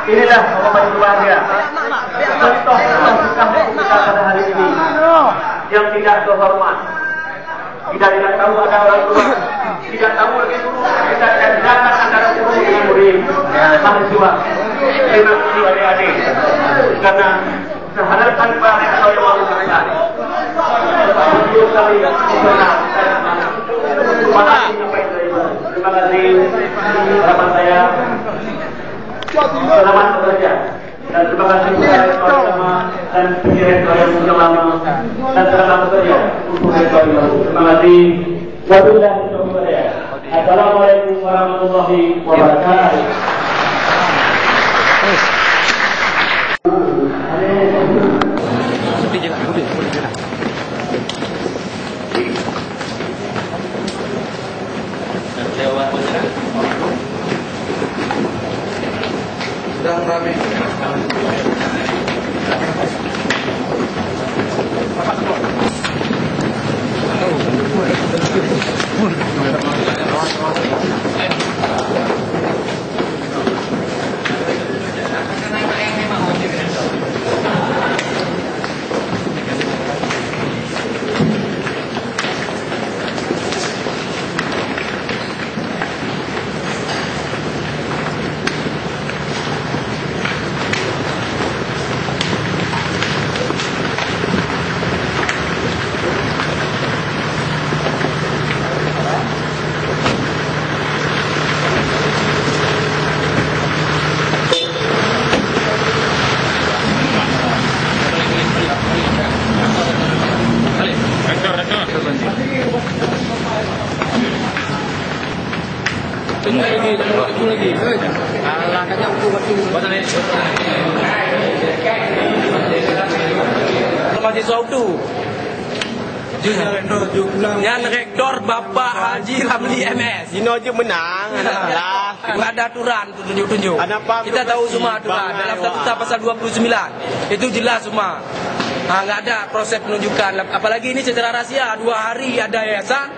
Inilah Bapak Ibu bahagia. Contoh kasus kita pada hari ini yang tidak terhormat. Kita tidak tahu ada orang tua, tidak tahu lagi guru, tidak kerjakan antara guru dengan murid, mahasiswa. Terima kasih adik-adik, karena seharapan barang kau yang mau berkata. Sebelum kami mengenal, terima kasih harapan saya. Selamat bekerja dan terima kasih kepada rektor lama dan direktur yang sudah lama dan selamat bekerja untuk rektor yang baru. Terima kasih. Wabillahi taufiq. Assalamualaikum warahmatullahi wabarakatuh. Sedang ramai. Tunggu lagi. Alah, kacau mahasiswa itu. Yang rektor Bapak Haji Ramli MS. Dino je menang. Enggak ada aturan tunjuk-tunjuk. Kita tahu semua aturan dalam Statuta pasal 29. Itu jelas semua. Enggak ada proses penunjukan. Apalagi ini secara rahasia 2 hari ada yayasan.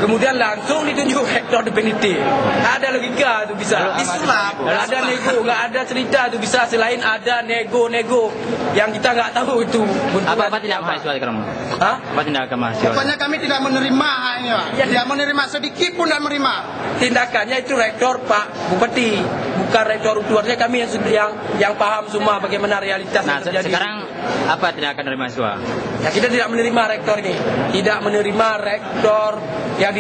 Kemudian langsung ditunjuk rektor definitif. Ada logika itu bisa. Disulap. Ada nego, nggak ada cerita itu bisa selain ada nego-nego yang kita nggak tahu itu. Apa tidak mahasiswa kamu? Hah? Apa tindakan mahasiswa? Pokoknya kami tidak menerima ini, Pak. Ya, tidak menerima sedikit pun tidak menerima. Tindakannya itu rektor Pak Bupati, bukan rektor utuarnya kami yang paham semua bagaimana realitas yang terjadi. Sekarang apa tindakan dari mahasiswa? Ya kita tidak menerima rektor ini, tidak menerima rektor yang